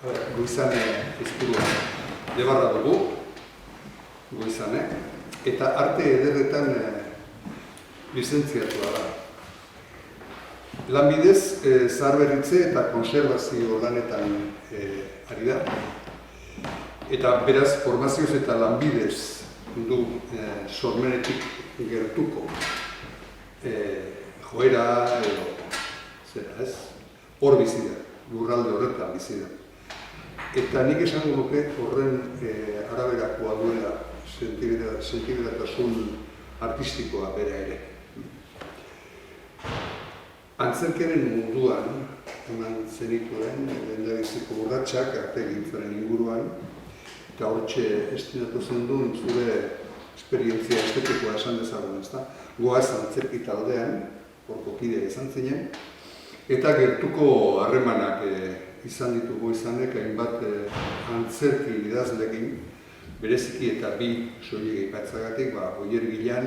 Goizane ezkurua debarra dugu, Goizane, eta arte ederretan lizentziatua da. Lanbidez, zaharberritze eta konserbazio lanetan ari da. Eta beraz, formazioz eta lanbidez du sormenetik gertuko joera edo zera ez, hor bizi da, lurralde horretan bizi da. Eta nik esango nuke horren araberakoa duela sentibidatasun artistikoa bera ere. Antzerkiaren munduan, eman zenituen, lehendabiziko urratsak arte egintzaren inguruan, eta hortxe estinatu zen duen zure esperientzia estetikoa esan dezagun, ezta? Goaz antzerki taldean, horko kidea izan zinen, eta gertuko harremanak izan ditugu izanek, hainbat antzerki idazlekin, bereziki eta bi soilik aipatzagatik, Oier Gilan,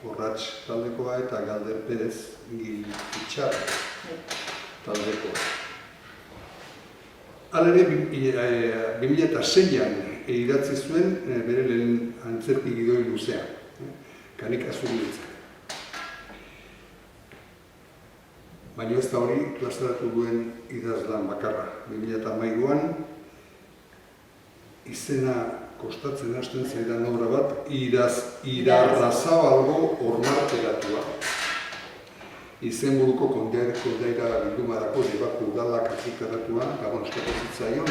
Horratx taldekoa eta Galder Perez Gilitxar taldekoa. Halere, 2006an idatzi zuen bere lehen antzerki gidoi luzea, Kanik Azuritzka. Baina ez da hori plazaratu duen idazlan bakarra. 2008an izena kostatzen hasten zaidan obra bat, Irarrazabalgo ormarteratua. Izenburuko kondaira bildumarako Debaku udalak argitaratua, Gabon eskatu zitzaion,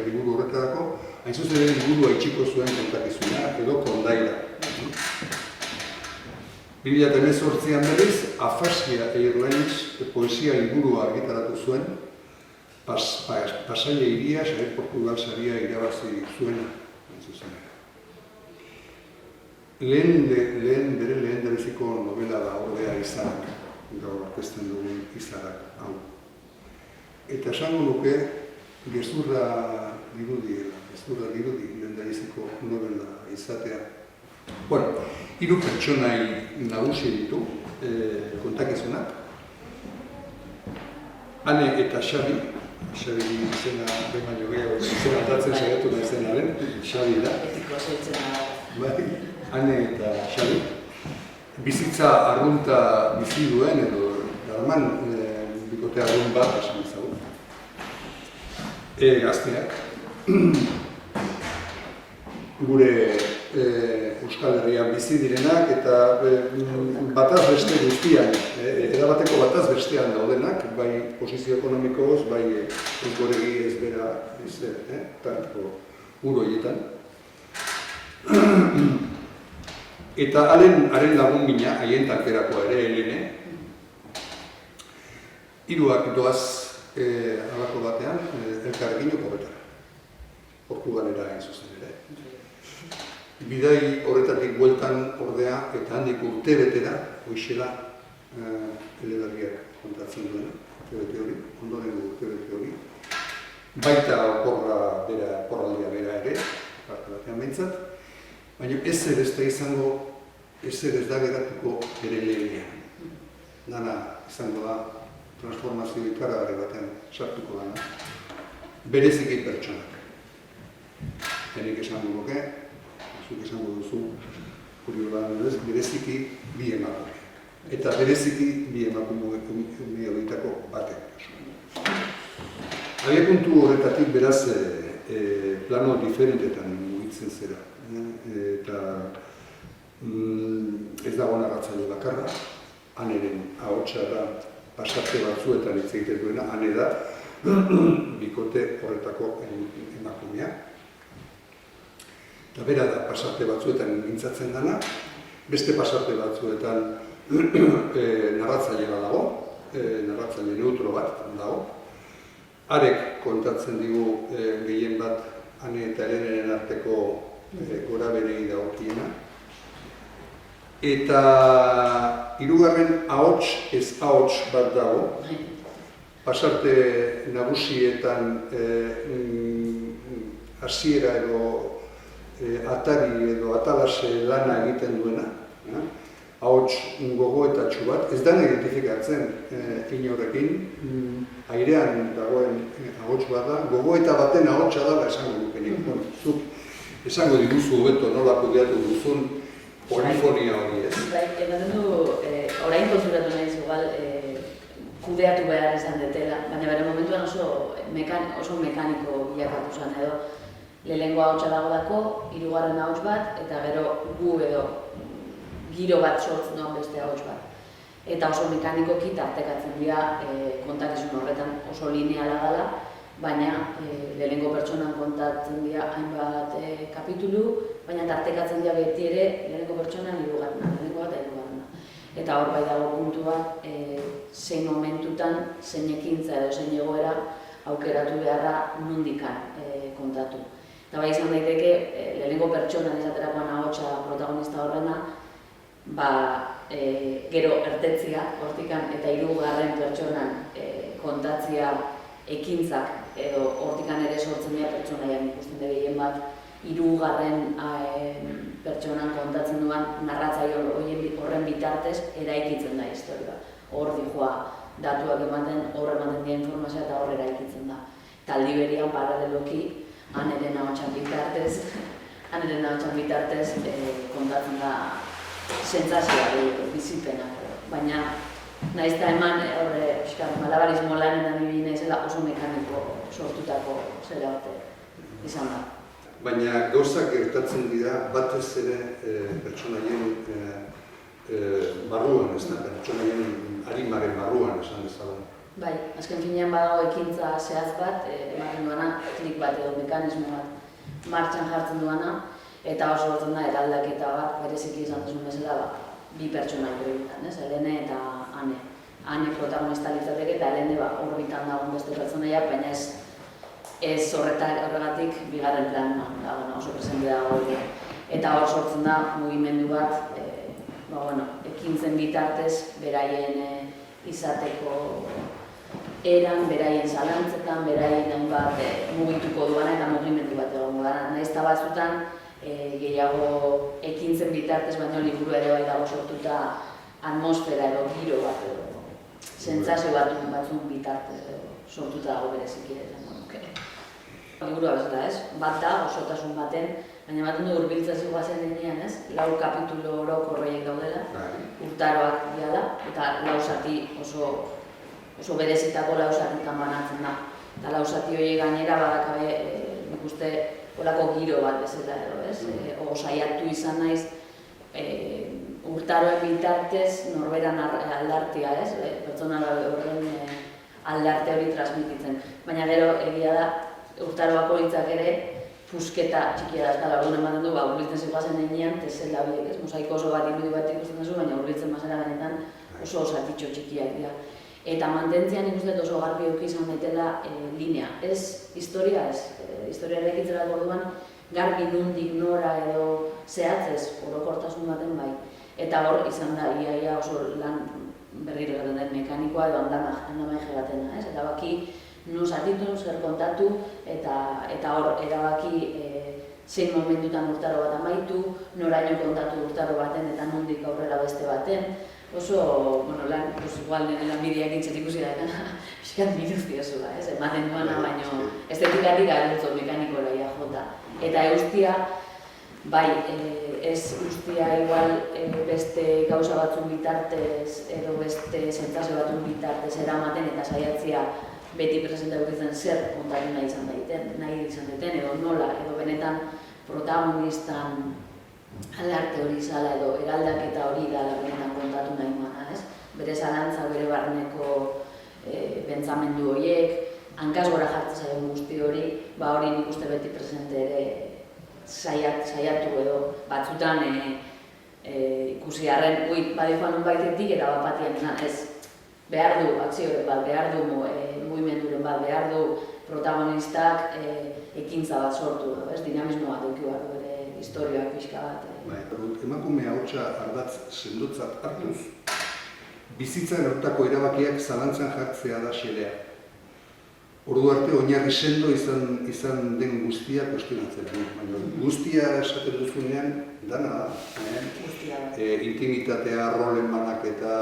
liburu horretarako, hain zuzen ere liburua itxiko zuen kontakizuna, edo kondaira. 2018an berriz, Afasia Airlines poesia liburua argitaratu zuen, Pasaia hiria, Xavier Portugal saria irabazi zuena. Bere lehendabiziko novela da ordea Izarak, gaur aurkezten dugun Izarak hau. Eta esango nuke gezurra dirudi lehendabiziko novela izatea. Bueno, 3 pertsonai nagusi ditu kontakizunak. Ane eta Xabi izena baino gehiago izena aldatzen saiatu da izenaren, Xabi da. Ane eta Xabi. Bizitza arrunta bizi duen edo darman bikote arrunt bat esan ezagun. Gazteak. Gure Euskal Herrian bizi direnak eta bataz beste guztian, erabateko bataz bestean daudenak, bai posizio ekonomikoz, bai ezgoregi ezbera, tanto uroietan. Eta haren lagun mina, haien tankerakoa ere Helene, hiruak doaz halako batean, elkarrekin horretara. Portugalera hain zuzen ere. Bidai horretatik bueltan ordea eta handik urtebetera, hoixela eleberriak kontatzen duena, urtebete hori, ondorengo urtebete hori. Baita oporraldia bera ere, parte batean behintzat, baina ezer ez da izango, ezer ez da geratuko ere lehenean. Dana izango da transformazio ikaragarri batean sartuko dana, bereziki pertsonak. Tenik esango nuke, zuk esango duzu, bereziki bi emakumeak. Eta bereziki bi emakumeak horietako batek. Abiapuntu horretatik beraz plano diferentetan mugitzen zera. Eta ez dago narratzaile bakarra, Aneren ahotsa da pasarte batzuetan hitz egiten duena, Ane da bikote horretako emakumea. Eta bera da pasarte batzuetan mintzatzen dana, beste pasarte batzuetan narratzaile bat dago, narratzaile neutro bat dago. Arek kontatzen digu gehien bat Ane eta Heleneren arteko gora berei dagokiena. Eta hirugarren ahots ez ahots bat dago, pasarte nagusietan hasiera edo atari edo atalase lana egiten duena, ahots gogoetatxu bat, ez da identifikatzen inorekin, airean dagoen ahots bat da, gogoeta baten ahotsa dela esango dukenik. Zuk esango diguzu hobeto nola kudeatu duzun polifonia hori ez. Ematen du, orain konturatu nahiz igual, kudeatu behar izan detela, baina bere momentuan oso mekaniko bilakatu zen edo. Lehenengo ahotsa dago dako, hirugarren ahots bat, eta gero gu edo giro bat sortzen duan beste ahots bat. Eta oso mekanikoki tartekatzen dira kontakizun horretan oso lineala dela, baina lehenengo pertsonan kontatzen dira hainbat kapitulu, baina tartekatzen dira beti ere lehenengo pertsonan hirugarrena, lehenengo bat eta hirugarrena. Eta hor bai dago puntua, zein momentutan, zein ekintza edo zein egoera aukeratu beharra nondikan kontatu. Eta bai izan daiteke, lehenengo pertsonan izaterakoan ahotsa protagonista horrena, gero ertetzia, hortikan, eta hirugarren pertsonan kontatzia ekintzak, edo hortikan ere sortzen dira pertsonaiak ikusten da gehien bat, hirugarren pertsonan kontatzen duan narratzaile horren bitartez eraikitzen da historia. Hor dijoa datuak ematen, hor ematen dira informazioa eta hor eraikitzen da. Eta aldi berean paraleloki, Aneren ahotsan bitartez kontatzen da sentsazioa bizipenak. Baina nahiz eta eman malabarismo lanetan ibili naizela oso mekaniko sortutako zera bat izan da. Baina gauzak gertatzen dira batez ere pertsonaien barruan, ez da, pertsonaien arimaren barruan esan bezala. Bai, azken finean badago ekintza zehaz bat, ematen duana, klik bat edo mekanismo bat martxan jartzen duana, eta oso hortzen da eraldaketa bat, bereziki izan duzun bezala, bi pertsona horretan, Helene eta Ane. Ane protagonista litzateke eta Helene horbitan dagoen beste pertsonaia, baina ez horregatik bigarren planan dagoena, oso presente dago. Eta hor sortzen da mugimendu bat, ekintzen bitartez, beraien izateko eran, beraien zalantzetan, beraien hainbat mugituko duana eta mugimendu bat egongo gara. Nahiz eta batzutan gehiago ekintzen bitartez, baina liburu ere bai dago sortuta atmosfera edo giro bat edo sentsazio batzun bitartez sortuta dago bereziki ere. Liburua bezala ez, bat da osotasun baten, baina ematen du hurbiltzazio goazen denean ez, 4 kapitulu orokorreiek daudela, urtaroak diala, eta 4 zati oso berezitako 4 zatitan banatzen da. Eta 4 zati horiek gainera badakabe nik uste holako giro bat bezala edo ez, saiatu izan naiz urtaroen bitartez norberan aldartia ez, pertsona horren aldarte hori transmititzen. Baina gero egia da, urtaroako hitzak ere pusketa txikia da eskala, egun ematen du, hurbiltzen zikoazen denean, tesela horiek, ez? Mosaiko oso bat irudi bat ikusten duzu, baina hurbiltzen bazera benetan oso osatitxo txikiak dira. Eta mantentzian ikusten oso garbi eduki izan daitela linea, ez historia ez. Historia eraikitzera orduan garbi nondik nora edo zehatzez orokortasun baten bai. Eta hor izan da, ia oso lan berriro egaten den mekanikoa edo andamai jegatena, ez? Eta baki nun zatitu, zer kontatu, eta hor erabaki zein momentutan urtaro bat amaitu, noraino kontatu urtaro baten eta nondik aurrera beste baten. Oso, lan, igual nire lanbideak intzat ikusi da, pixkat minuziozua, ez? Ematen duana, baina estetikatik garantzo mekanikora ia jota. Eta eustia, bai, ez ustia igual beste gauza batzun bitartez edo beste sentsazio batzun bitartez eramaten eta saiatzia beti presenta edukitzen zer kontatu nahi izan daiten, edo nola, edo benetan protagonistan aldarte hori izala edo eraldaketa hori dala benetan kontatu nahi duana, ez? Bere zalantza, bere barneko pentsamendu horiek, hankaz gora jartzen zaion guzti hori, hori nik uste beti presente ere saiatu edo batzutan ikusi harren, badi joan baitetik eta bapatian izan, ez? Behar du akzioren bat, behar du mugimenduren bat, behar du protagonistak ekintza bat sortu, dinamismo bat eduki behar du bere historioak pixka bat. Emakume ahotsa ardatz sendotzat hartuz, bizitzan hortako erabakiak zalantzan jartzea da xedea. ordu arte oinarri sendo izan den guztia kuestionatzen. Baina guztia esaten duzunean, dana da. Intimitatea, rolen banaketa,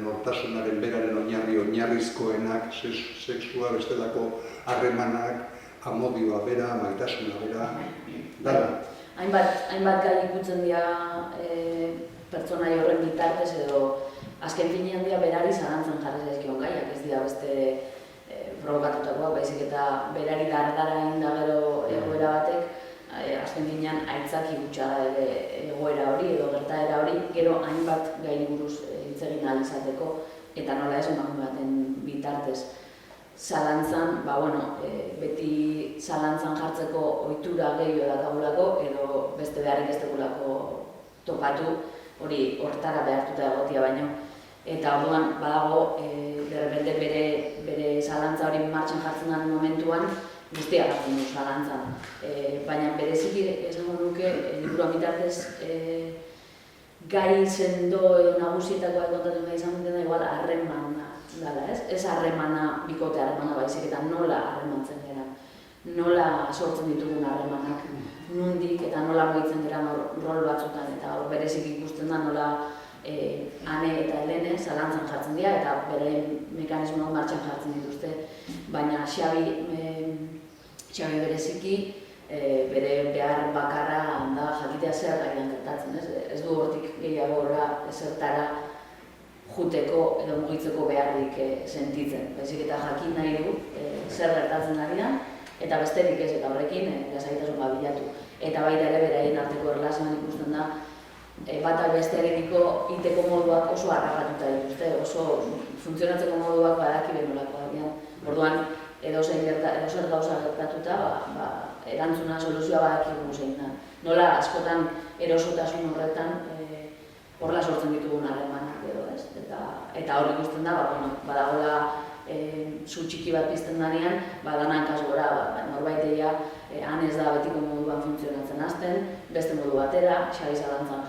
nortasunaren beraren oinarrizkoenak, sexua, bestelako harremanak, amodioa bera, maitasuna bera, dana. Hainbat gai ikutzen dira pertsonai horren bitartez edo azken finean dira berari zalantzan jarri zaizkion gaiak, ez dira beste provokatutakoa, baizik eta berari dardara egin da gero egoera batek, azken finean aitzaki gutxa da egoera hori edo gertaera hori, gero hainbat gai buruz hitz egin ahal izateko eta nola ez emakume baten bitartez. Zalantzan, beti zalantzan jartzeko ohitura gehiago dakagulako edo beste beharrik ez dugulako topatu, hori hortara behartuta egotia baino. Eta orduan badago, derrepente bere zalantza hori martxan jartzen den momentuan, guztia jartzen du zalantzan. Baina bereziki esango nuke, liburuan bitartez, gai sendo edo nagusietakoa kontatu nahi izan dutena igual harremana dela, ez? Ez harremana, bikote harremana baizik eta nola harremantzen gara. Nola sortzen ditugun harremanak, nondik eta nola mugitzen gara rol batzutan, eta hor berezik ikusten da nola Ane eta Helene zalantzan jartzen dira eta bere mekanismoak martxan jartzen dituzte, baina Xabi bereziki bere behar bakarra da jakitea zer gaian gertatzen, ez du hortik gehiagora ezertara juteko edo mugitzeko beharrik sentitzen, baizik eta jakin nahi du zer gertatzen ari da eta besterik ez, eta horrekin lasaitasun bat bilatu. Eta baita ere beraien arteko erlazioan ikusten da batak bestearekiko iteko moduak oso harrapatuta dituzte, oso funtzionatzeko moduak badaki benolako dagoen. Orduan, edozer gauza gertatuta, erantzuna, soluzioa badakigu zein da. Nola askotan erosotasun horretan horrela sortzen ditugun harremanak edo, ez? Eta hor ikusten da, badagoela zu txiki bat pizten danean, dana hankaz gora, norbait egia han ez da betiko moduan funtzionatzen hasten, beste modu batera, Xabi zalantzan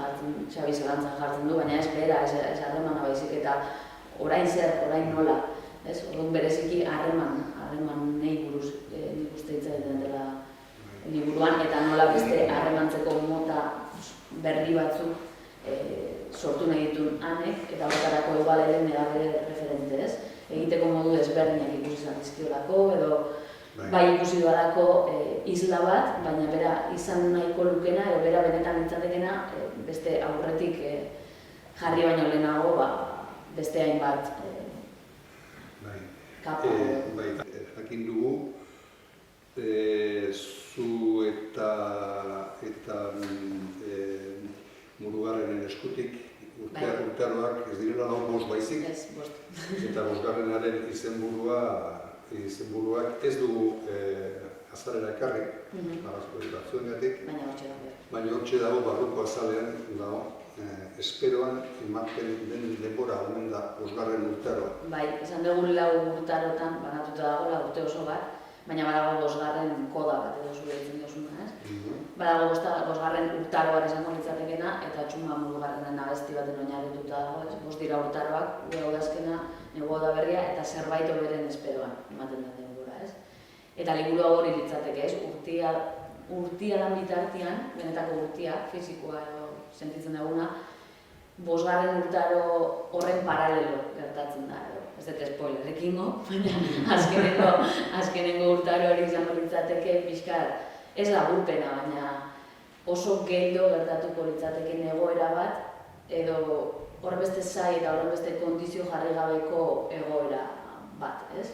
jartzen du, baina ez bera, ez harremana baizik eta orain zer, orain nola, ez? Orduan bereziki harremanei buruz nik uste hitz egiten dela liburuan, eta nola beste harremantzeko mota berri batzuk sortu nahi ditun Anek, eta horretarako igual ere bere referente, ez? Egiteko modu ezberdinak ikusi izan dizkiolako, edo bai ikusi dualako isla bat, baina bera izan nahiko lukena, edo bera benetan litzatekena beste aurretik jarri baino lehenago beste hainbat kapa. Bai, jakin dugu, zu eta Murugarrenen eskutik urtearoak ez direla lau bost baizik. Ez, bost. Eta bosgarrenaren izenburuak ez dugu azalera ekarri, arrazoi batzuengatik. Baina hortxe dago barruko azalean, esperoan ematen den denbora omen da bosgarren urtearoa. Bai, izan dugu lau urtarotan banatuta dagoela urte oso bat, baina badago bosgarren koda bat edo zure ditzen dozuna, ez? Badago bosgarren urtaroa esango litzatekena eta Txuma Murugarrenen abesti baten oinarrituta dago, ez? Bost dira urtaroak, gure udazkena, negua da berria eta zerbait hoberen esperoan ematen den denbora, ez? Eta liburua hori litzateke, ez? Urtia lan bitartean, benetako urtia, fisikoa edo sentitzen duguna, bosgarren urtaro horren paralelo gertatzen da, edo. Ez dut spoiler ekingo, baina azkenengo urtaro hori izango litzateke pixkat, ez laburpena, baina oso geldo gertatuko litzateke egoera bat, edo horrebeste zai eta horrebeste kondizio jarri gabeko egoera bat, ez?